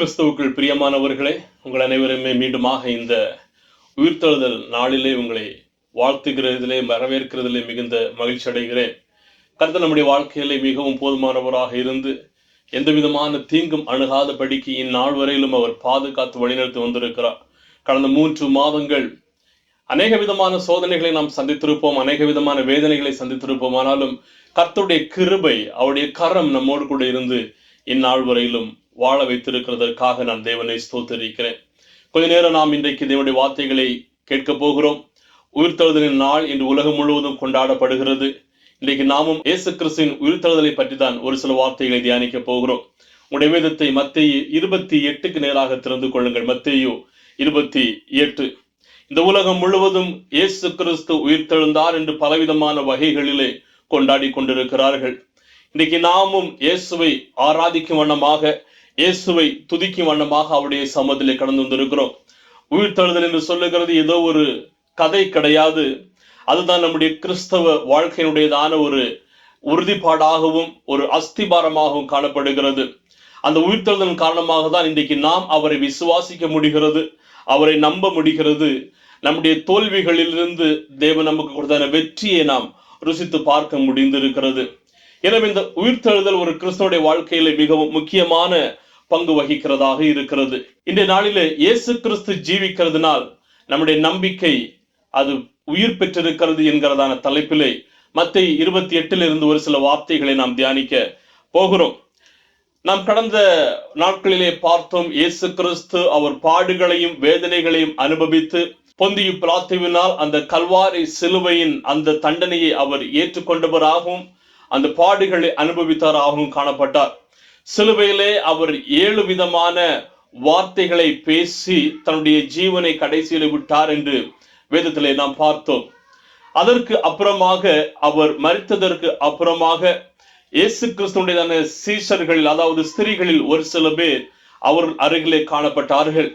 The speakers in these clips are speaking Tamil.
கிறிஸ்துவுக்குள் பிரியமானவர்களே, உங்கள் அனைவருமே மீண்டுமாக இந்த உயிர்த்தெழுதல் நாளிலே உங்களை வாழ்த்துகிறதிலே, வரவேற்கிறதிலே மிகுந்த மகிழ்ச்சி அடைகிறேன். கர்த்தர் நம்முடைய வாழ்க்கையிலே மிகவும் போதுமானவராக இருந்து எந்த விதமான தீங்கும் அணுகாதபடிக்கு இந்நாள் வரையிலும் அவர் பாதுகாத்து வழிநடத்தி வந்திருக்கிறார். கடந்த 3 மாதங்கள் அநேக விதமான சோதனைகளை நாம் சந்தித்திருப்போம், அநேக விதமான வேதனைகளை சந்தித்திருப்போம். ஆனாலும் கர்த்தருடைய கிருபை, அவருடைய கரம் நம்மோடு கூட இருந்து இந்நாள் வரையிலும் வாழ வைத்திருக்கிறதற்காக நான் தேவனை ஸ்தோத்திரிக்கிறேன். கொஞ்ச நேரம் நாம் இன்றைக்கு தேவனுடைய வார்த்தைகளை கேட்க போகிறோம். உயிர்த்தெழுதலின் நாள் இன்று உலகம் முழுவதும் கொண்டாடப்படுகிறது. இன்றைக்கு நாமும் இயேசு கிறிஸ்துவின் உயிர்த்தெழுதலை பற்றி தான் ஒரு சில வார்த்தைகளை தியானிக்க போகிறோம். உங்களுடைய வேதத்தை மத்தேயு 28க்கு நேராக திறந்து கொள்ளுங்கள். மத்தேயு 28. இந்த உலகம் முழுவதும் இயேசு கிறிஸ்து உயிர்த்தெழுந்தார் என்று பலவிதமான வகைகளிலே கொண்டாடி கொண்டிருக்கிறார்கள். இன்றைக்கு நாமும் இயேசுவை ஆராதிக்கும் வண்ணமாக, இயேசுவை துதிக்கும் வண்ணமாக அவருடைய சமூகத்திலே கடந்து வந்திருக்கிறோம். உயிர்த்தெழுதல் என்று சொல்லுகிறது ஏதோ ஒரு கதை கிடையாது. அதுதான் நம்முடைய கிறிஸ்தவ வாழ்க்கையினுடையதான ஒரு உறுதிப்பாடாகவும் ஒரு அஸ்திபாரமாகவும் காணப்படுகிறது. அந்த உயிர்த்தெழுதலின் காரணமாக தான் இன்றைக்கு நாம் அவரை விசுவாசிக்க முடிகிறது, அவரை நம்ப முடிகிறது. நம்முடைய தோல்விகளிலிருந்து தேவன் நமக்கு கொடுத்த வெற்றியை நாம் ருசித்து பார்க்க முடிந்திருக்கிறது. எனவே இந்த உயிர்த்தெழுதல் ஒரு கிறிஸ்தவனுடைய வாழ்க்கையில மிகவும் முக்கியமான பங்கு வகிக்கிறதாக இருக்கிறது. இன்றைய நாளிலே இயேசு கிறிஸ்து ஜீவிக்கிறதுனால் நம்முடைய நம்பிக்கை அது உயிர் பெற்றிருக்கிறது என்கிறதான தலைப்பிலே மத்தேயு 28 ஒரு சில வார்த்தைகளை நாம் தியானிக்க போகிறோம். நாம் கடந்த நாட்களிலே பார்த்தோம், இயேசு கிறிஸ்து அவர் பாடுகளையும் வேதனைகளையும் அனுபவித்து பொந்தியு பிலாத்துவினால் அந்த கல்வாரி சிலுவையின் அந்த தண்டனையை அவர் ஏற்றுக்கொண்டவராகவும் அந்த பாடுகளை அனுபவித்தாராகவும் காணப்பட்டார். சிலுவையிலே அவர் 7 விதமான வார்த்தைகளை பேசி தன்னுடைய ஜீவனை கடைசியில் விட்டார் என்று வேதத்திலே நாம் பார்த்தோம். அதற்கு அப்புறமாக அவர் மரித்ததற்கு அப்புறமாக இயேசு கிறிஸ்துவினுடைய சீஷர்களில், அதாவது ஸ்திரீகளில் ஒரு சில பேர் அவர் அருகிலே காணப்பட்டார்கள்.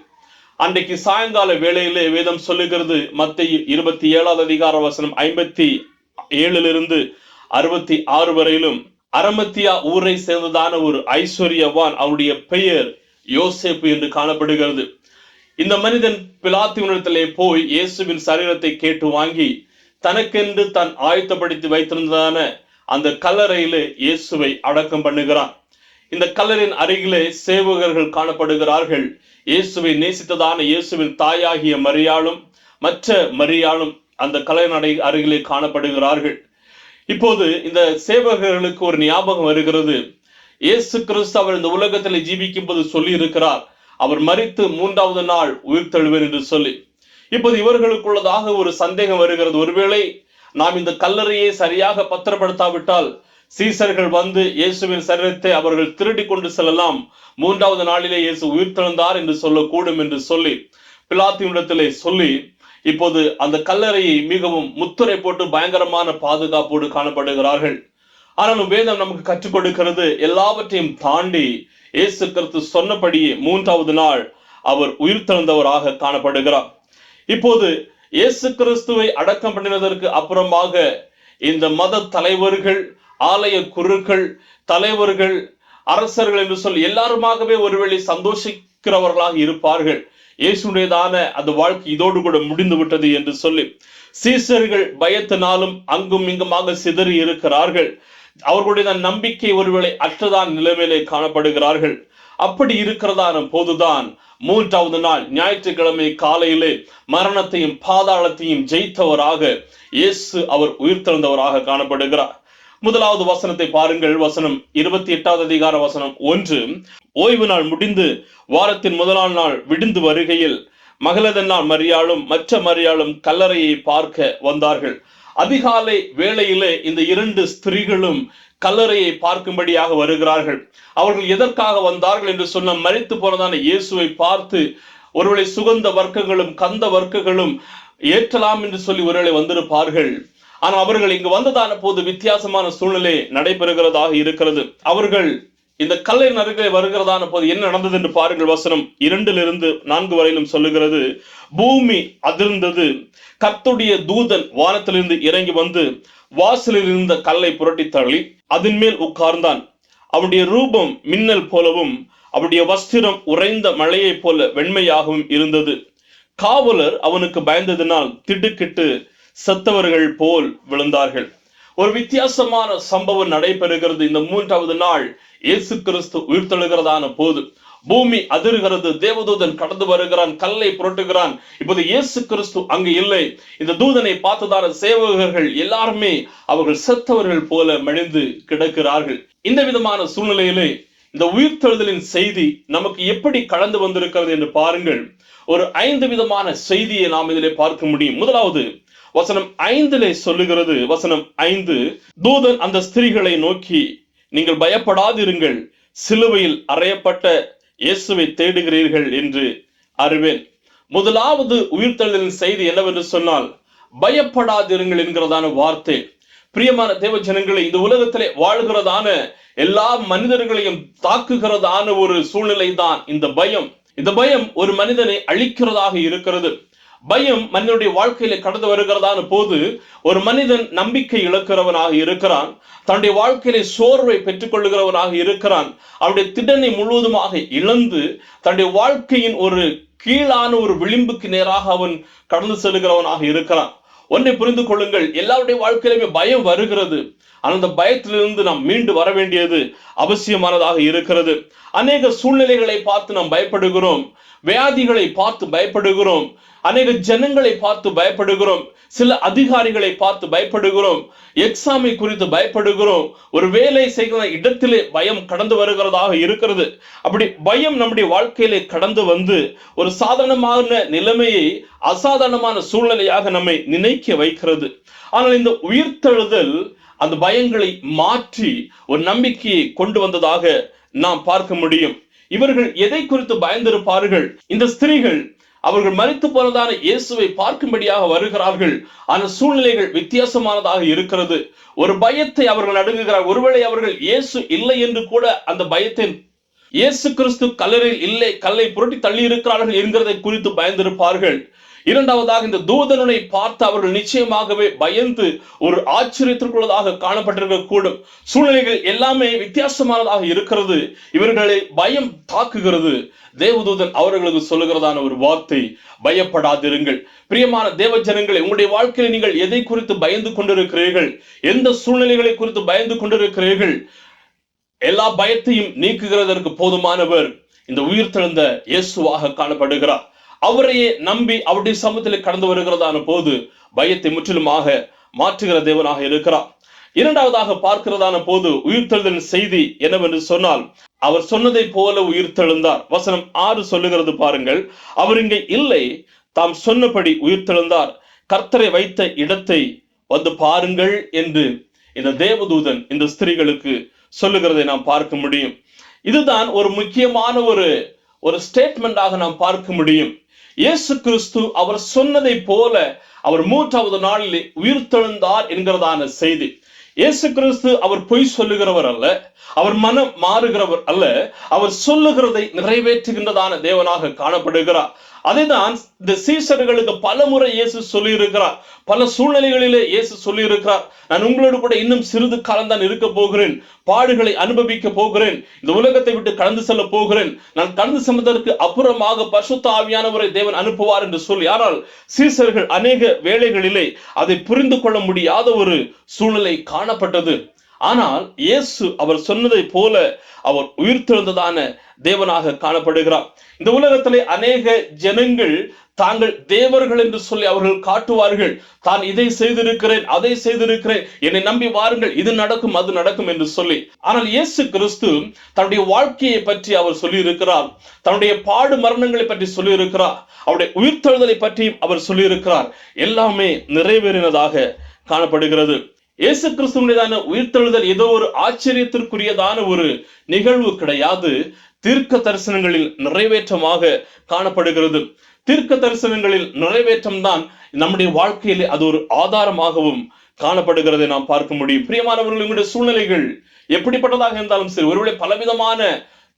அன்றைக்கு சாயங்கால வேளையிலே வேதம் சொல்லுகிறது, மத்தேயு 27 வசனம் 57 66 வரையிலும், அரமத்தியா ஊரை சேர்ந்ததான ஒரு ஐஸ்வர்யவான், அவருடைய பெயர் யோசேப்பு என்று காணப்படுகிறது. இந்த மனிதன் பிலாத்துவினிடத்திலே போய் இயேசுவின் சரீரத்தை கேட்டு வாங்கி தனக்கென்று தான் ஆயத்தப்படுத்தி வைத்திருந்ததான அந்த கல்லறையிலே இயேசுவை அடக்கம் பண்ணுகிறான். இந்த கல்லறையின் அருகிலே சேவகர்கள் காணப்படுகிறார்கள். இயேசுவை நேசித்ததான இயேசுவின் தாயாகிய மரியாளும் மற்ற மரியாளும் அந்த கல்லறையின் அருகிலே காணப்படுகிறார்கள். இப்போது இந்த சேவகர்களுக்கு ஒரு ஞாபகம் வருகிறது. இயேசு கிறிஸ்து அவர் இந்த உலகத்தில் ஜீவிக்கும் போது சொல்லி இருக்கிறார், அவர் மரித்து 3வது நாள் உயிர்த்தெழுவேன் என்று சொல்லி. இப்போது இவர்களுக்குள்ளதாக ஒரு சந்தேகம் வருகிறது. ஒருவேளை நாம் இந்த கல்லறையை சரியாக பத்திரப்படுத்தாவிட்டால் சீசர்கள் வந்து இயேசுவின் சரீரத்தை அவர்கள் திருடி கொண்டு செல்லலாம், 3வது நாளிலே இயேசு உயிர்த்தெழுந்தார் என்று சொல்லக்கூடும் என்று சொல்லி பிலாத்துவினிடத்திலே சொல்லி இப்போது அந்த கல்லறையை மிகவும் முத்திரை போட்டு பயங்கரமான பாதுகாப்போடு காணப்படுகிறார்கள். ஆனாலும் வேதம் நமக்கு கற்றுக் கொடுக்கிறது, எல்லாவற்றையும் தாண்டி இயேசு கிறிஸ்து சொன்னபடியே 3வது நாள் அவர் உயிர்த்தெழுந்தவராக காணப்படுகிறார். இப்போது இயேசு கிறிஸ்துவை அடக்கம் பண்ணினதற்கு அப்புறமாக இந்த மத தலைவர்கள், ஆலய குருக்கள், தலைவர்கள், அரசர்கள் என்று சொல்லி எல்லாருமாகவே ஒருவேளை சந்தோஷிக்கிறவர்களாக இருப்பார்கள். இயேசுடையதான அந்த வாழ்க்கை இதோடு கூட முடிந்து விட்டது என்று சொல்லி சீசர்கள் பயத்தினாலும் அங்கும் இங்குமாக சிதறி இருக்கிறார்கள். அவர்களுடைய நம்பிக்கை ஒருவேளை அற்றதான் நிலைமையிலே காணப்படுகிறார்கள். அப்படி இருக்கிறதான போதுதான் 3வது நாள் ஞாயிற்றுக்கிழமை காலையிலே மரணத்தையும் பாதாளத்தையும் ஜெயித்தவராக இயேசு அவர் உயிர்த்தெழுந்தவராக காணப்படுகிறார். 1வது வசனத்தை பாருங்கள். வசனம் 28 வசனம் 1. ஓய்வு நாள் முடிந்து வாரத்தின் 1ஆம் நாள் விடிந்து வருகையில் மகளதன்னாள் மரியாளும் மற்ற மரியாளும் கல்லறையை பார்க்க வந்தார்கள். அதிகாலை வேளையிலே இந்த 2 ஸ்திரீகளும் கல்லறையை பார்க்கும்படியாக வருகிறார்கள். அவர்கள் எதற்காக வந்தார்கள் என்று சொன்ன, மரித்து போனதான இயேசுவை பார்த்து ஒருவேளை சுகந்த வர்க்கங்களும் கந்த வர்க்கங்களும் ஏற்றலாம் என்று சொல்லி ஒருவேளை வந்திருப்பார்கள். ஆனால் அவர்கள் இங்கு வந்ததான போது வித்தியாசமான சூழ்நிலை நடைபெறுகிறதாக இருக்கிறது. அவர்கள் இந்த கல்லறையின் அருகே வருகிறதான போது என்ன நடந்தது என்று பாருங்கள். வசனம் 2 வரையிலும் சொல்லுகிறது, பூமி அதிர்ந்தது, கர்த்தருடைய தூதன் வானத்திலிருந்து இறங்கி வந்து வாசலில் இருந்த கல்லை புரட்டி தள்ளி அதன் மேல் உட்கார்ந்தான். அவனுடைய ரூபம் மின்னல் போலவும் அவருடைய வஸ்திரம் உறைந்த மழையை போல வெண்மையாகவும் இருந்தது. காவலர் அவனுக்கு பயந்ததினால் திடுக்கிட்டு செத்தவர்கள் போல் விழுந்தார்கள். ஒரு வித்தியாசமான சம்பவம் நடைபெறுகிறது. இந்த 3வது நாள் இயேசு கிறிஸ்து உயிர்த்தெழுகிறதான போது பூமி அதிர்கிறது. தேவதூதன் கடந்து வருகிறான், கல்லை புரட்டுகிறான். இப்போது இயேசு கிறிஸ்து அங்கு இல்லை. இந்த தூதனை பார்த்ததான சேவகர்கள் எல்லாருமே அவர்கள் செத்தவர்கள் போல மடிந்து கிடக்கிறார்கள். இந்த விதமான சூழ்நிலையிலே இந்த உயிர்த்தெழுதலின் செய்தி நமக்கு எப்படி கடந்து வந்திருக்கிறது என்று பாருங்கள். ஒரு 5 விதமான செய்தியை நாம் இதிலே பார்க்க முடியும். முதலாவது வசனம் 5 சொல்லுகிறது. வசனம் 5, தூதன் அந்த ஸ்திரீகளை நோக்கி, நீங்கள் பயப்படாதிருங்கள், சிலுவையில் அறையப்பட்ட இயேசுவை தேடுகிறீர்கள் என்று அறிவேன். முதலாவது உயிர்த்தெழுதலின் செய்தி என்னவென்று சொன்னால் பயப்படாதிருங்கள் என்கிறதான வார்த்தை. பிரியமான தேவ ஜனங்களை, இந்த உலகத்திலே வாழ்கிறதான எல்லா மனிதர்களையும் தாக்குகிறதான ஒரு சூழ்நிலை தான் இந்த பயம். இந்த பயம் ஒரு மனிதனை அழிக்கிறதாக இருக்கிறது. பயம் மனிதனுடைய வாழ்க்கையில கடந்து வருகிறதான போது ஒரு மனிதன் நம்பிக்கை இழக்கிறவனாக இருக்கிறான், தன்னுடைய வாழ்க்கையில சோர்வை பெற்றுக் கொள்ளுகிறவனாக இருக்கிறான். அவருடைய திடனை முழுவதுமாக இழந்து தன்னுடைய வாழ்க்கையின் ஒரு கீழான ஒரு விளிம்புக்கு நேராக அவன் கடந்து செல்கிறவனாக இருக்கிறான். ஒன்றை புரிந்து கொள்ளுங்கள், எல்லாருடைய வாழ்க்கையிலுமே பயம் வருகிறது. அந்த பயத்திலிருந்து நாம் மீண்டு வர வேண்டியது அவசியமானதாக இருக்கிறது. அநேக சூழ்நிலைகளை பார்த்து நாம் பயப்படுகிறோம், வியாதிகளை பார்த்து பயப்படுகிறோம், அநேக ஜனங்களை பார்த்து பயப்படுகிறோம், சில அதிகாரிகளை பார்த்து பயப்படுகிறோம், எக்ஸாமை குறித்து பயப்படுகிறோம், ஒரு வேலை செய்கிற இடத்திலே பயம் கடந்து வருகிறதாக இருக்கிறது. அப்படி பயம் நம்முடைய வாழ்க்கையிலே கடந்து வந்து ஒரு சாதாரணமான நிலைமையை அசாதாரணமான சூழ்நிலையாக நம்மை நினைக்க வைக்கிறது. ஆனால் இந்த உயிர்த்தெழுதல் அந்த பயங்களை மாற்றி ஒரு நம்பிக்கையை கொண்டு வந்ததாக நாம் பார்க்க முடியும். இவர்கள் எதை குறித்து பயந்திருப்பார்கள்? இந்த ஸ்திரீகள் அவர்கள் மரித்து போனதான இயேசுவை பார்க்கும்படியாக வருகிறார்கள். அந்த சூழ்நிலைகள் வித்தியாசமானதாக இருக்கிறது. ஒரு பயத்தை அவர்கள் நடுங்குகிறார். ஒருவேளை அவர்கள் இயேசு இல்லை என்று கூட அந்த பயத்தை, இயேசு கிறிஸ்து கல்லறையில் இல்லை, கல்லை புரட்டி தள்ளி இருக்கிறார்கள் என்கிறதை குறித்து பயந்திருப்பார்கள். இரண்டாவதாக இந்த தூதனை பார்த்து அவர்கள் நிச்சயமாகவே பயந்து ஒரு ஆச்சரியத்திற்குள்ளதாக காணப்பட்டிருக்க கூடும். சூழ்நிலைகள் எல்லாமே வித்தியாசமானதாக இருக்கிறது. இவர்களை பயம் தாக்குகிறது. தேவதூதன் அவர்களுக்கு சொல்லுகிறதான ஒரு வார்த்தை, பயப்படாதிருங்கள். பிரியமான தேவ ஜனங்களே, உங்களுடைய வாழ்க்கையில் நீங்கள் எதை குறித்து பயந்து கொண்டிருக்கிறீர்கள்? எந்த சூழ்நிலைகளை குறித்து பயந்து கொண்டிருக்கிறீர்கள்? எல்லா பயத்தையும் நீக்குகிறதற்கு போதுமானவர் இந்த உயிர்த்தெழுந்த இயேசுவாக காணப்படுகிறார். அவரையே நம்பி அவருடைய சமூகத்தில் கடந்து வருகிறதான போது பயத்தை முற்றிலுமாக மாற்றுகிற தேவனாக இருக்கிறார். இரண்டாவதாக பார்க்கிறதான போது உயிர்த்தெழுதலின் செய்தி என்னவென்று சொன்னால், அவர் சொன்னதை போல உயிர்த்தெழுந்தார். வசனம் 6 சொல்லுகிறது பாருங்கள், அவர் இங்கே இல்லை, தாம் சொன்னபடி உயிர்த்தெழுந்தார், கர்த்தரை வைத்த இடத்தை வந்து பாருங்கள் என்று இந்த தேவதூதன் இந்த ஸ்திரீகளுக்கு சொல்லுகிறதை நாம் பார்க்க முடியும். இதுதான் ஒரு முக்கியமான ஒரு ஸ்டேட்மெண்டாக நாம் பார்க்க முடியும். இயேசு கிறிஸ்து அவர் சொன்னதை போல அவர் 3வது நாளிலே உயிர்த்தெழுந்தார் என்கிறதான செய்தி. இயேசு கிறிஸ்து அவர் பொய் சொல்லுகிறவர் அல்ல, அவர் மனம் மாறுகிறவர் அல்ல, அவர் சொல்லுகிறதை நிறைவேற்றுகின்றதான தேவனாக காணப்படுகிறார். அதைதான் இந்த சீஷர்களுக்கு பல முறை இயேசு சொல்லி இருக்கிறார். பல சூழ்நிலைகளிலே இயேசு சொல்லி இருக்கிறார், நான் உங்களோடு கூட இன்னும் சிறிது காலம்தான் இருக்க போகிறேன், பாடுகளை அனுபவிக்க போகிறேன், இந்த உலகத்தை விட்டு கடந்து செல்ல போகிறேன், நான் கடந்து செல்வதற்கு அப்புறமாக பரிசுத்த ஆவியானவரை தேவன் அனுப்புவார் என்று சொல்லி. ஆனால் சீஷர்கள் அநேக வேளைகளிலே அதை புரிந்து கொள்ள முடியாத ஒரு சூழ்நிலை காணப்பட்டது. ஆனால் இயேசு அவர் சொன்னதை போல அவர் உயிர்த்தெழுந்ததான தேவனாக காணப்படுகிறார். இந்த உலகத்திலே அநேக ஜனங்கள் தாங்கள் தேவர்கள் என்று சொல்லி அவர்கள் காட்டுவார்கள். தான் இதை செய்திருக்கிறேன், அதை செய்திருக்கிறேன், என்னை நம்பி வாருங்கள், இது நடக்கும் அது நடக்கும் என்று சொல்லி. ஆனால் இயேசு கிறிஸ்து தன்னுடைய வாழ்க்கையை பற்றி அவர் சொல்லி இருக்கிறார், தன்னுடைய பாடு மரணங்களை பற்றி சொல்லி இருக்கிறார், அவருடைய உயிர்த்தெழுதலை பற்றியும் அவர் சொல்லி இருக்கிறார். எல்லாமே நிறைவேறினதாக காணப்படுகிறது. இயேசு கிறிஸ்துவினுடையதான உயிர்த்தெழுதல் ஏதோ ஒரு ஆச்சரியத்திற்குரியதான ஒரு நிகழ்வு கிடையாது. தீர்க்க தரிசனங்களில் நிறைவேற்றமாக காணப்படுகிறது. தீர்க்க தரிசனங்களில் நிறைவேற்றம் தான் நம்முடைய வாழ்க்கையிலே அது ஒரு ஆதாரமாகவும் காணப்படுகிறதை நாம் பார்க்க முடியும். பிரியமானவர்களுடைய சூழ்நிலைகள் எப்படிப்பட்டதாக இருந்தாலும் சரி, ஒருவேளை பலவிதமான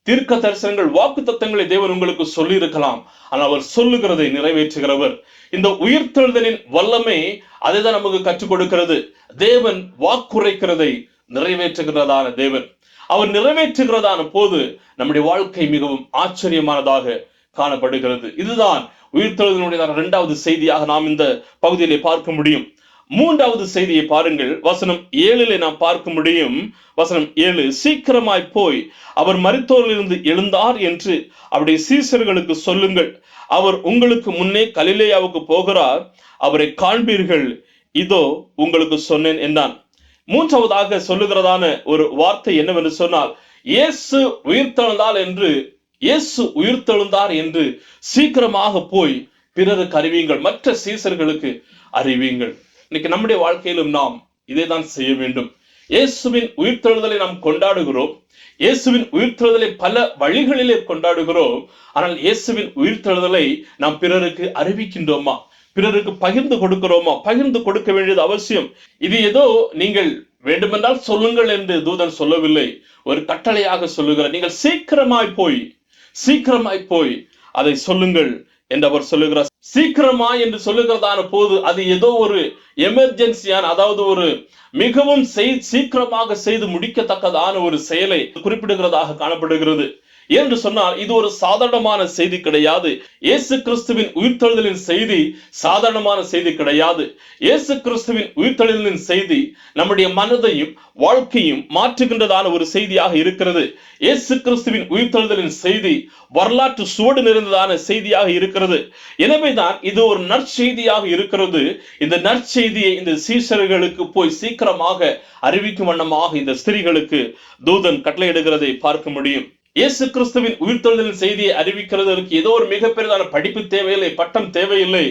தீர்க்க தரிசனங்கள், வாக்கு தத்தங்களை தேவன் உங்களுக்கு சொல்லி இருக்கலாம். ஆனால் அவர் சொல்லுகிறதை நிறைவேற்றுகிறவர். இந்த உயிர்த்தெழுதலின் வல்லமை அதை தான் நமக்கு கற்றுக் கொடுக்கிறது. தேவன் வாக்குரைக்கிறதை நிறைவேற்றுகிறதான தேவன். அவர் நிறைவேற்றுகிறதான போது நம்முடைய வாழ்க்கை மிகவும் ஆச்சரியமானதாக காணப்படுகிறது. இதுதான் உயிர்த்தெழுதலுடைய இரண்டாவது செய்தியாக நாம் இந்த பகுதியிலே பார்க்க முடியும். மூன்றாவது செய்தியை பாருங்கள். வசனம் 7 நாம் பார்க்க முடியும். வசனம் 7, சீக்கிரமாய் போய் அவர் மரித்தோரிலிருந்து எழுந்தார் என்று அவருடைய சீசர்களுக்கு சொல்லுங்கள். அவர் உங்களுக்கு முன்னே கலிலேயாவுக்கு போகிறார், அவரை காண்பீர்கள், இதோ உங்களுக்கு சொன்னேன் என்றான். மூன்றாவதாக சொல்லுகிறதான ஒரு வார்த்தை என்னவென்று சொன்னால், இயேசு உயிர்த்தெழுந்தார் என்று சீக்கிரமாக போய் பிறருக்கு அறிவியுங்கள், மற்ற சீசர்களுக்கு அறிவியுங்கள். இன்னைக்கு நம்முடைய வாழ்க்கையிலும் நாம் இதை தான் செய்ய வேண்டும். இயேசுவின் உயிர்த்தெழுதலை நாம் கொண்டாடுகிறோம். இயேசுவின் உயிர்த்தெழுதலை பல வழிகளிலே கொண்டாடுகிறோம். ஆனால் இயேசுவின் உயிர்த்தெழுதலை நாம் பிறருக்கு அறிவிக்கின்றோமா? பிறருக்கு பகிர்ந்து கொடுக்கிறோமா? பகிர்ந்து கொடுக்க வேண்டியது அவசியம். இது ஏதோ நீங்கள் வேண்டுமென்றால் சொல்லுங்கள் என்று தூதன் சொல்லவில்லை, ஒரு கட்டளையாக சொல்லுகிறார். நீங்கள் சீக்கிரமாய் போய் அதை சொல்லுங்கள் என்று அவர் சொல்லுகிறார். சீக்கிரமாய் என்று சொல்லுகிறதான போது அது ஏதோ ஒரு எமர்ஜென்சியான, அதாவது ஒரு மிகவும் சீக்கிரமாக செய்து முடிக்கத்தக்கதான ஒரு செயலை குறிப்பிடுகிறதாக காணப்படுகிறது. என்று சொன்னால் இது ஒரு சாதாரணமான செய்தி கிடையாது. இயேசு கிறிஸ்துவின் உயிர்த்தெழுதலின் செய்தி சாதாரணமான செய்தி கிடையாது. இயேசு கிறிஸ்துவின் உயிர்த்தெழுதலின் செய்தி நம்முடைய மனதையும் வாழ்க்கையும் மாற்றுகின்றதான ஒரு செய்தியாக இருக்கிறது. இயேசு கிறிஸ்துவின் உயிர்த்தெழுதலின் செய்தி வரலாற்று சுவடு நிறைந்ததான செய்தியாக இருக்கிறது. எனவேதான் இது ஒரு நற்செய்தியாக இருக்கிறது. இந்த நற்செய்தியை இந்த சீஷர்களுக்கு போய் சீக்கிரமாக அறிவிக்கும் வண்ணமாக இந்த ஸ்திரீகளுக்கு தூதன் கட்டளையிடுகிறதை பார்க்க முடியும். இயேசு கிறிஸ்துவின் உயிர்த்தெழுதலின் செய்தியை அறிவிக்கிறதற்கு ஏதோ ஒரு மிகப்பெரியதான படிப்பு தேவையில்லை, பட்டம் தேவையில்லை.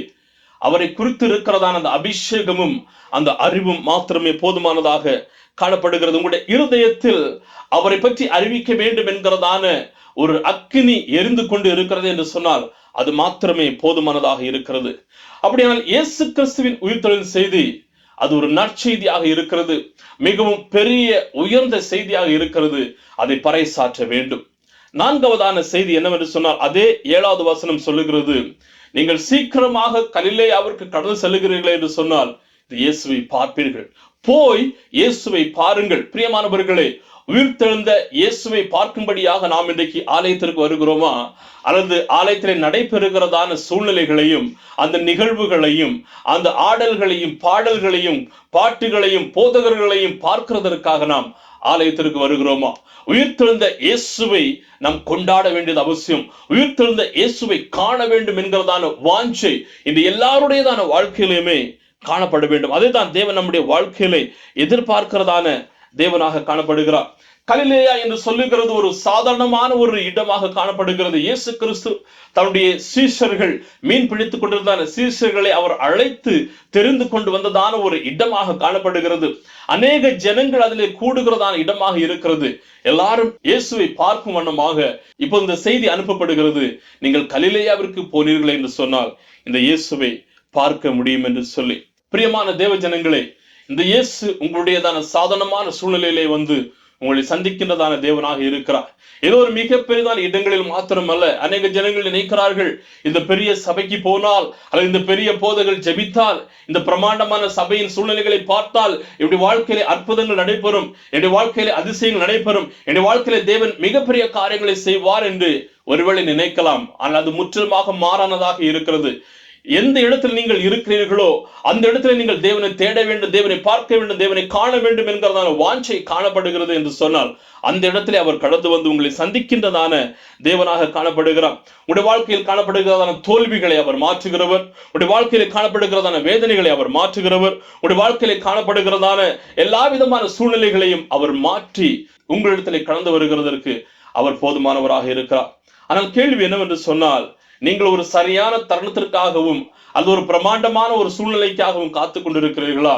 அவரை குறித்து இருக்கிறதான அந்த அபிஷேகமும் அந்த அறிவும் மாத்திரமே போதுமானதாக காணப்படுகிறது. உங்களுடைய இருதயத்தில் அவரை பற்றி அறிவிக்க வேண்டும் என்கிறதான ஒரு அக்கினி எரிந்து கொண்டு இருக்கிறது என்று சொன்னால் அது மாத்திரமே போதுமானதாக இருக்கிறது. அப்படியானால் இயேசு கிறிஸ்துவின் உயிர்த்தெழுதலின் செய்தி அது ஒரு நற்செய்தியாக இருக்கிறது. மிகவும் பெரிய உயர்ந்த செய்தியாக இருக்கிறது. அதை பறைசாற்ற வேண்டும். நான்காவதான செய்தி என்னவென்று சொன்னால், அதே 7வது வசனம் சொல்லுகிறது, நீங்கள் சீக்கிரமாக கலிலேயாவிற்கு கடந்து செல்லுகிறீர்கள் என்று சொன்னால் இயேசுவை பார்ப்பீர்கள். போய் இயேசுவை பாருங்கள். பிரியமானவர்களே, உயிர்த்தெழுந்த இயேசுவை பார்க்கும்படியாக நாம் இன்றைக்கு ஆலயத்திற்கு வருகிறோமா? அல்லது ஆலயத்திலே நடைபெறுகிறதான சூழ்நிலைகளையும் அந்த நிகழ்வுகளையும் அந்த ஆடல்களையும் பாடல்களையும் பாட்டுகளையும் போதகர்களையும் பார்க்கிறதற்காக நாம் ஆலயத்திற்கு வருகிறோமா? உயிர்த்தெழுந்த இயேசுவை நாம் கொண்டாட வேண்டியது அவசியம். உயிர்த்தெழுந்த இயேசுவை காண வேண்டும் என்கிறதான வாஞ்சை இந்த எல்லாருடையதான வாழ்க்கையிலுமே காணப்பட வேண்டும். அதுதான் தேவன் நம்முடைய வாழ்க்கையிலே எதிர்பார்க்கிறதான தேவனாக காணப்படுகிறார். கலிலேயா என்று சொல்லுகிறது ஒரு சாதாரணமான ஒரு இடமாக காணப்படுகிறது. இயேசு கிறிஸ்து தன்னுடைய சீஷர்கள் மீன் பிடித்துக் கொண்டிருந்தான சீஷர்களை அவர் அழைத்து தெரிந்து கொண்டு வந்ததான ஒரு இடமாக காணப்படுகிறது. அநேக ஜனங்கள் அதிலே கூடுகிறதான இடமாக இருக்கிறது. எல்லாரும் இயேசுவை பார்க்கும் வண்ணமாக இப்போ இந்த செய்தி அனுப்பப்படுகிறது. நீங்கள் கலிலேயாவிற்கு போனீர்கள் என்று சொன்னால் இந்த இயேசுவை பார்க்க முடியும் என்று சொல்லி. பிரியமான தேவ ஜனங்களே, இந்த இயேசு உங்களுடையதான சாதாரணமான சூழ்நிலையிலே வந்து உங்களை சந்திக்கின்றதான தேவனாக இருக்கிறார். ஏதோ ஒரு மிகப்பெரியதான இடங்களில் மாத்திரமல்ல. அநேக ஜனங்கள் நினைக்கிறார்கள், இந்த பெரிய சபைக்கு போனால் அல்லது இந்த பெரிய போதகர்கள் ஜெபித்தால், இந்த பிரமாண்டமான சபையின் சூழ்நிலைகளை பார்த்தால் என்னுடைய வாழ்க்கையிலே அற்புதங்கள் நடைபெறும், என்னுடைய வாழ்க்கையிலே அதிசயங்கள் நடைபெறும், என்னுடைய வாழ்க்கையிலே தேவன் மிகப்பெரிய காரியங்களை செய்வார் என்று ஒருவேளை நினைக்கலாம். ஆனால் அது முற்றிலுமாக மாறானதாக இருக்கிறது. எந்த இடத்தில் நீங்கள் இருக்கிறீர்களோ அந்த இடத்துல நீங்கள் தேவனை தேட வேண்டும், தேவனை பார்க்க வேண்டும், தேவனை காண வேண்டும் என்கிறதான வாஞ்சை காணப்படுகிறது என்று சொன்னால் அந்த இடத்திலே அவர் கடந்து வந்து உங்களை சந்திக்கின்றதான தேவனாக காணப்படுகிறார். உங்களுடைய வாழ்க்கையில் காணப்படுகிறதான தோல்விகளை அவர் மாற்றுகிறவர். உங்களுடைய வாழ்க்கையில காணப்படுகிறதான வேதனைகளை அவர் மாற்றுகிறவர். உங்களுடைய வாழ்க்கையில காணப்படுகிறதான எல்லா விதமான சூழ்நிலைகளையும் அவர் மாற்றி உங்களிடத்திலே கடந்து வருகிறதற்கு அவர் போதுமானவராக இருக்கிறார். ஆனால் கேள்வி என்னவென்று சொன்னால், நீங்கள் ஒரு சரியான தருணத்திற்காகவும் அது ஒரு பிரமாண்டமான ஒரு சூழ்நிலைக்காகவும் காத்து கொண்டிருக்கிறீர்களா?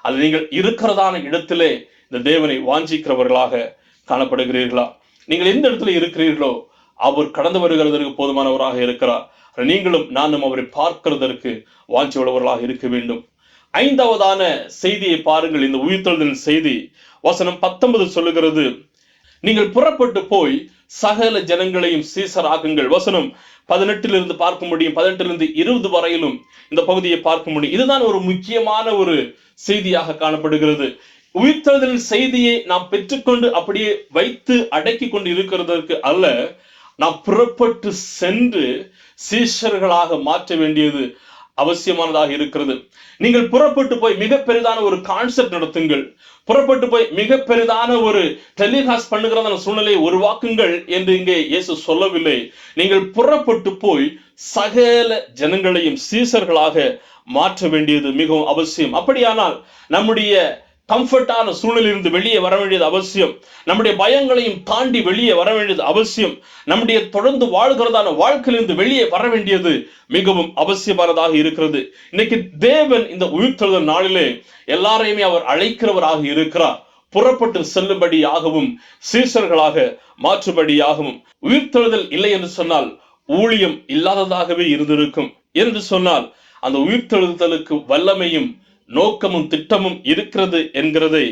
அது நீங்கள் இருக்கிறதான இடத்திலே இந்த தேவனை வாஞ்சிக்கிறவர்களாக காணப்படுகிறீர்களா? நீங்கள் எந்த இடத்துல இருக்கிறீர்களோ அவர் கடந்து வருகிறதற்கு போதுமானவராக இருக்கிறார். நீங்களும் நானும் அவரை பார்க்கிறதற்கு வாஞ்சி உள்ளவர்களாக இருக்க வேண்டும். ஐந்தாவதான செய்தியை பாருங்கள். இந்த உயிர்த்தெழுதலின் செய்தி வசனம் 19 சொல்லுகிறது, நீங்கள் புறப்பட்டு போய் சகல ஜனங்களையும் சீசராகுங்கள். வசனம் 18 பார்க்க முடியும், 18 20 வரையிலும் இந்த பகுதியை பார்க்க முடியும். இதுதான் ஒரு முக்கியமான ஒரு செய்தியாக காணப்படுகிறது. உயிர்த்தெழுதலின் செய்தியை நாம் பெற்றுக்கொண்டு அப்படியே வைத்து அடக்கி கொண்டு இருக்கிறதற்கு அல்ல, நாம் புறப்பட்டு சென்று சீஷர்களாக மாற்ற வேண்டியது அவசியமானதாக இருக்கிறது. நீங்கள் புறப்பட்டு போய் மிக பெரிதான ஒரு கான்செப்ட் நடத்துங்கள், புறப்பட்டு போய் மிக பெரிதான ஒரு டெலிகாஸ்ட் பண்ணுகிறதான சூழ்நிலையை உருவாக்குங்கள் என்று இங்கே இயேசு சொல்லவில்லை. நீங்கள் புறப்பட்டு போய் சகல ஜனங்களையும் சீஷர்களாக மாற்ற வேண்டியது மிகவும் அவசியம். அப்படியானால் நம்முடைய கம்ஃபர்டான சூழ்நிலையிலிருந்து வெளியே வர வேண்டியது அவசியம். நம்முடைய பயங்களையும் தாண்டி வெளியே வர வேண்டியது அவசியம். நம்முடைய தொடர்ந்து வாழ்கிறதான வாழ்க்கையிலிருந்து வெளியே வர வேண்டியது மிகவும் அவசியமானதாக இருக்கிறது. இன்னைக்கு தேவன் இந்த உயிர்த்தெழுதல் நாளிலே எல்லாரையுமே அவர் அழைக்கிறவராக இருக்கிறார். புறப்பட்டு செல்லும்படியாகவும் சீஷர்களாக மாற்றும்படியாகவும். உயிர்த்தெழுதல் இல்லை என்று சொன்னால் ஊழியம் இல்லாததாகவே இருந்திருக்கும். என்று சொன்னால் அந்த உயிர்த்தெழுதலுக்கு வல்லமையும் நோக்கமும் திட்டமும் இருக்கிறது என்கிறதை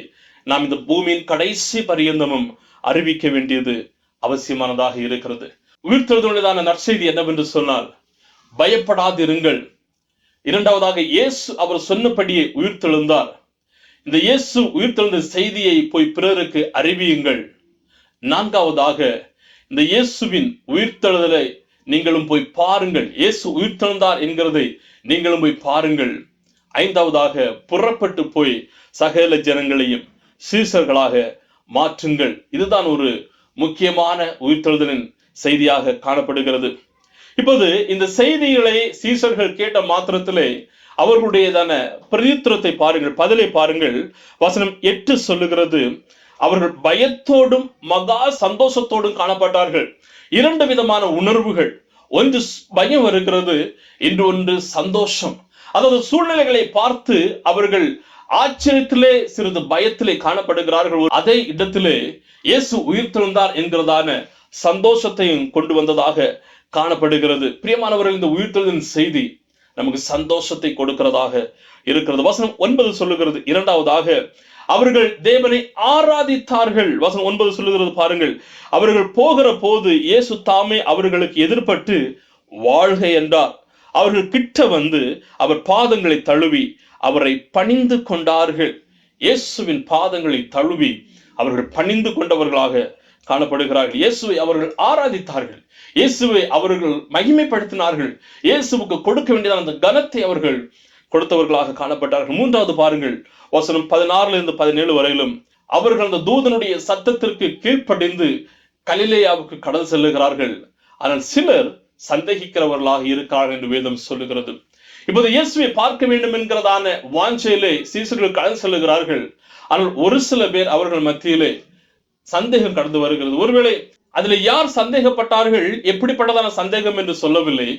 நாம் இந்த பூமியின் கடைசி பரியந்தமும் அறிவிக்க வேண்டியது அவசியமானதாக இருக்கிறது. உயிர்த்தெழுதலுடையதான நற்செய்தி என்னவென்று சொன்னால், பயப்படாதிருங்கள். இரண்டாவதாக, இயேசு அவர் சொன்னபடியே உயிர்த்தெழுந்தார். இந்த இயேசு உயிர்த்தெழுந்த செய்தியை போய் பிறருக்கு அறிவியுங்கள். நான்காவதாக, இந்த இயேசுவின் உயிர்த்தெழுதலை நீங்களும் போய் பாருங்கள். இயேசு உயிர்த்தெழுந்தார் என்கிறதை நீங்களும் போய் பாருங்கள். ஐந்தாவதாக, புறப்பட்டு போய் சகல ஜனங்களையும் சீஷர்களாக மாற்றுங்கள். இதுதான் ஒரு முக்கியமான உயிர்த்தெழுதலின் செய்தியாக காணப்படுகிறது. இப்போது இந்த செய்திகளை சீஷர்கள் கேட்ட மாத்திரத்திலே அவர்களுடையதான பிரதித்திரத்தை பாருங்கள், பதிலை பாருங்கள். வசனம் 8 சொல்லுகிறது, அவர்கள் பயத்தோடும் மகா சந்தோஷத்தோடும் காணப்பட்டார்கள். இரண்டு விதமான உணர்வுகள், ஒன்று பயம் வருகிறது, இன்று ஒன்று சந்தோஷம். அதாவது சூழ்நிலைகளை பார்த்து அவர்கள் ஆச்சரியத்திலே சிறிது பயத்திலே காணப்படுகிறார்கள். அதே இடத்திலே இயேசு உயிர்த்தெழுந்தார் என்கிறதான சந்தோஷத்தையும் கொண்டு வந்ததாக காணப்படுகிறது. பிரியமானவர்கள், இந்த உயிர்த்தெழுதலின் செய்தி நமக்கு சந்தோஷத்தை கொடுக்கிறதாக இருக்கிறது. வசனம் 9 சொல்லுகிறது, இரண்டாவதாக அவர்கள் தேவனை ஆராதித்தார்கள். வசனம் 9 சொல்லுகிறது பாருங்கள், அவர்கள் போகிற போது இயேசு தாமே அவர்களுக்கு எதிர்பட்டு வாழ்க என்றார். அவர்கள் கிட்ட வந்து அவர் பாதங்களை தழுவி அவரை பணிந்து கொண்டார்கள். இயேசுவின் பாதங்களை தழுவி அவர்கள் பணிந்து கொண்டவர்களாக காணப்படுகிறார்கள். இயேசுவை அவர்கள் ஆராதித்தார்கள், இயேசுவை அவர்கள் மகிமைப்படுத்தினார்கள், இயேசுவுக்கு கொடுக்க வேண்டியதான அந்த கனத்தை அவர்கள் கொடுத்தவர்களாக காணப்பட்டார்கள். மூன்றாவது பாருங்கள், வசனம் 16-17 வரையிலும் அவர்கள் அந்த தூதனுடைய சத்தத்திற்கு கீழ்ப்படிந்து கலிலேயாவுக்கு கடந்து செல்லுகிறார்கள். ஆனால் சிலர் சந்தேகிக்கிறவர்களாக இருக்கிறார்கள் என்று வேதம் சொல்லுகிறது. இப்போது இயேசுவை பார்க்க வேண்டும் என்கிறதான வாஞ்சையிலே சீசர்கள் கடந்து செல்லுகிறார்கள். ஆனால் ஒரு சில பேர் அவர்கள் மத்தியிலே சந்தேகம் கடந்து வருகிறது. ஒருவேளை அதுல யார் சந்தேகப்பட்டார்கள், எப்படிப்பட்டதான சந்தேகம் என்று சொல்லவில்லை.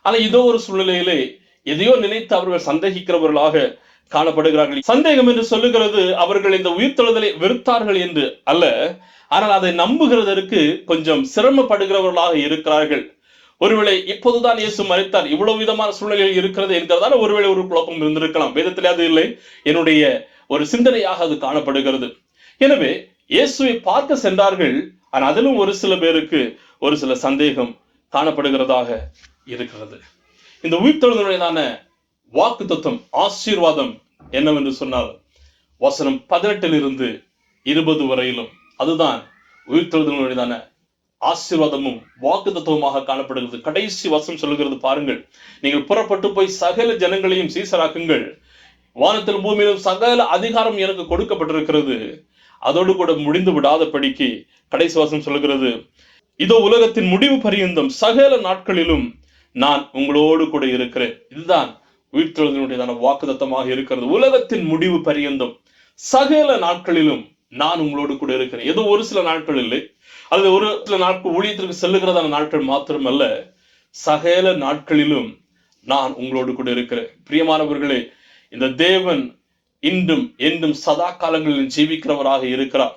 ஆனால் இதோ ஒரு சூழ்நிலையிலே எதையோ நினைத்து அவர்கள் சந்தேகிக்கிறவர்களாக காணப்படுகிறார்கள். சந்தேகம் என்று சொல்லுகிறது அவர்கள் இந்த உயிர்த்தெழுதலை வெறுத்தார்கள் என்று அல்ல, ஆனால் அதை நம்புகிறதற்கு கொஞ்சம் சிரமப்படுகிறவர்களாக இருக்கிறார்கள். ஒருவேளை இப்போதுதான் இயேசு மரித்தார், இவ்வளவு விதமான சூழ்நிலையில் இருக்கிறது என்கிறதால ஒருவேளை ஒரு குழப்பம் இருந்திருக்கலாம். வேதத்திலே அது இல்லை, என்னுடைய ஒரு சிந்தனையாக அது காணப்படுகிறது. எனவே இயேசுவை பார்க்க சென்றார்கள், ஆனால் அதிலும் ஒரு சில பேருக்கு ஒரு சில சந்தேகம் காணப்படுகிறதாக இருக்கிறது. இந்த உயிர்த்தெழுதலுடையதான வாக்கு தத்துவம், ஆசீர்வாதம் என்னவென்று சொன்னால் வசனம் 18-20 வரையிலும் அதுதான் உயிர்த்தெழுதலுடையதான ஆசீர்வாதமும் வாக்கு தத்துவமாக காணப்படுகிறது. கடைசி வசனம் சொல்லுகிறது பாருங்கள், நீங்கள் புறப்பட்டு போய் சகல ஜனங்களையும் சீசராக்குங்கள், வானத்தில் பூமியிலும் சகல அதிகாரம் எனக்கு கொடுக்கப்பட்டிருக்கிறது. அதோடு கூட முடிந்து விடாதபடிக்கு கடைசி வசனம் சொல்லுகிறது, இதோ உலகத்தின் முடிவு பரியந்தம் சகல நாட்களிலும் நான் உங்களோடு கூட இருக்கிறேன். இதுதான் உயிர்த்தெழுதலுடையதான வாக்கு தத்தமாக இருக்கிறது. உலகத்தின் முடிவு பரியந்தம் சகல நாட்களிலும் நான் உங்களோடு கூட இருக்கிறேன். ஏதோ ஒரு சில நாட்கள் இல்லை, அல்லது ஒரு சில நாட்கள் ஊழியத்திற்கு செல்லுகிறதான நாட்கள் மாத்திரமல்ல, சகல நாட்களிலும் நான் உங்களோடு கூட இருக்கிறேன். பிரியமானவர்களே, இந்த தேவன் இன்றும் என்றும் சதா காலங்களில் ஜீவிக்கிறவராக இருக்கிறார்.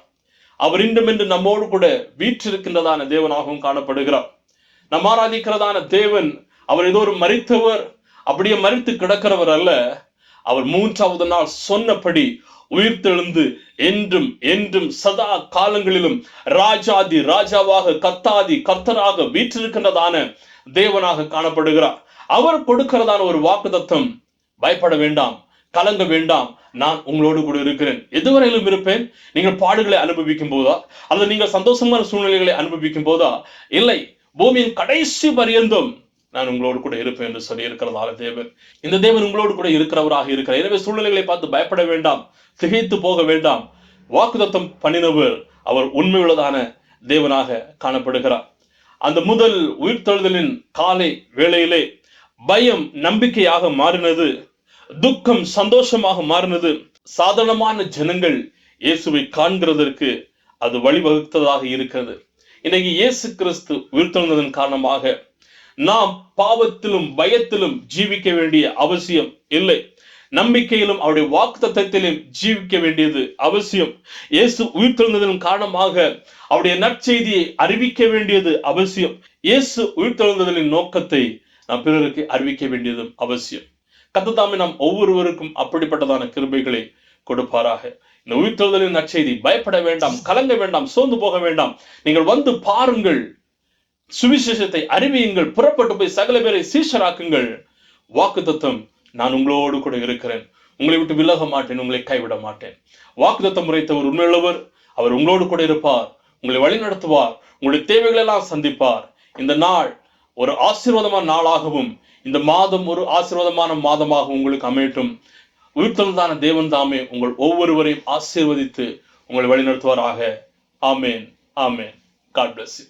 அவர் இன்றும் என்று நம்மோடு கூட வீற்றிருக்கின்றதான தேவனாகவும் காணப்படுகிறார். நம் ஆராதிக்கிறதான தேவன் அவர் ஏதோ ஒரு மரித்தவர், அப்படியே மரித்து கிடக்கிறவர் அல்ல. அவர் மூன்றாவது நாள் சொன்னபடி உயிர்த்தெழுந்து என்றும் என்றும் சதா காலங்களிலும் ராஜாதி ராஜாவாக கர்த்தாதி கர்த்தராக வீற்றிருக்கின்றதான தேவனாக காணப்படுகிறார். அவர் கொடுக்கிறதான ஒரு வாக்குத்தத்தம், பயப்பட வேண்டாம், கலங்க வேண்டாம், நான் உங்களோடு கூட இருக்கிறேன். எதுவரையிலும் இருப்பேன்? நீங்கள் பாடுகளை அனுபவிக்கும் போதா, அல்லது நீங்கள் சந்தோஷமான சூழ்நிலைகளை அனுபவிக்கும் போதா? இல்லை, பூமியின் கடைசி பரியந்தம் நான் உங்களோடு கூட இருப்பேன் என்று சொல்லி இருக்கிறதால தேவன், இந்த தேவன் உங்களோடு கூட இருக்கிறவராக இருக்கிறார். எனவே சூழ்நிலைகளை பார்த்து பயப்பட வேண்டாம், திகைத்து போக வேண்டாம். வாக்குத்தத்தம் பண்ணினவர் அவர் உண்மையுள்ளதான தேவனாக காணப்படுகிறார். அந்த முதல் உயிர்த்தெழுதலின் காலை வேளையிலே பயம் நம்பிக்கையாக மாறினது, துக்கம் சந்தோஷமாக மாறினது. சாதாரணமான ஜனங்கள் இயேசுவை காண்கிறதற்கு அது வழிவகுத்ததாக இருக்கிறது. இன்னைக்கு இயேசு கிறிஸ்து உயிர்த்தெழுந்ததன் காரணமாக நாம் பாவத்திலும் பயத்திலும் ஜீவிக்க வேண்டிய அவசியம் இல்லை. நம்பிக்கையிலும் அவருடைய வாக்குத்தத்தத்திலும் ஜீவிக்க வேண்டியது அவசியம். இயேசு உயிர்த்தெழுந்ததன் காரணமாக அவருடைய நற்செய்தியை அறிவிக்க வேண்டியது அவசியம். இயேசு உயிர்த்தெழுந்ததலின் நோக்கத்தை நாம் பிறருக்கு அறிவிக்க வேண்டியதும் அவசியம். கர்த்தர் தாமே நாம் ஒவ்வொருவருக்கும் அப்படிப்பட்டதான கிருபைகளை கொடுப்பாராக. இந்த உயிர்த்தெழுதலின் நற்செய்தி, பயப்பட வேண்டாம், கலங்க வேண்டாம், சோர்ந்து போக வேண்டாம். நீங்கள் வந்து பாருங்கள், சுவிசேஷத்தை அறிவியுங்கள், புறப்பட்டு போய் சகல பேரை சீஷராக்குங்கள். வாக்குத்தத்தம், நான் உங்களோடு கூட இருக்கிறேன், உங்களை விட்டு விலக மாட்டேன், உங்களை கைவிட மாட்டேன். வாக்குத்தத்தம் உரைத்தவர் உண்மையுள்ளவர், அவர் உங்களோடு கூட இருப்பார், உங்களை வழி நடத்துவார், உங்களுடைய தேவைகள் எல்லாம் சந்திப்பார். இந்த நாள் ஒரு ஆசீர்வாதமான நாளாகவும், இந்த மாதம் ஒரு ஆசீர்வாதமான மாதமாகவும் உங்களுக்கு அமையட்டும். உயிர்த்தெழுந்தான தேவன் தாமே உங்கள் ஒவ்வொருவரையும் ஆசீர்வதித்து உங்களை வழி நடத்துவாராக. ஆமேன், ஆமேன். God bless you.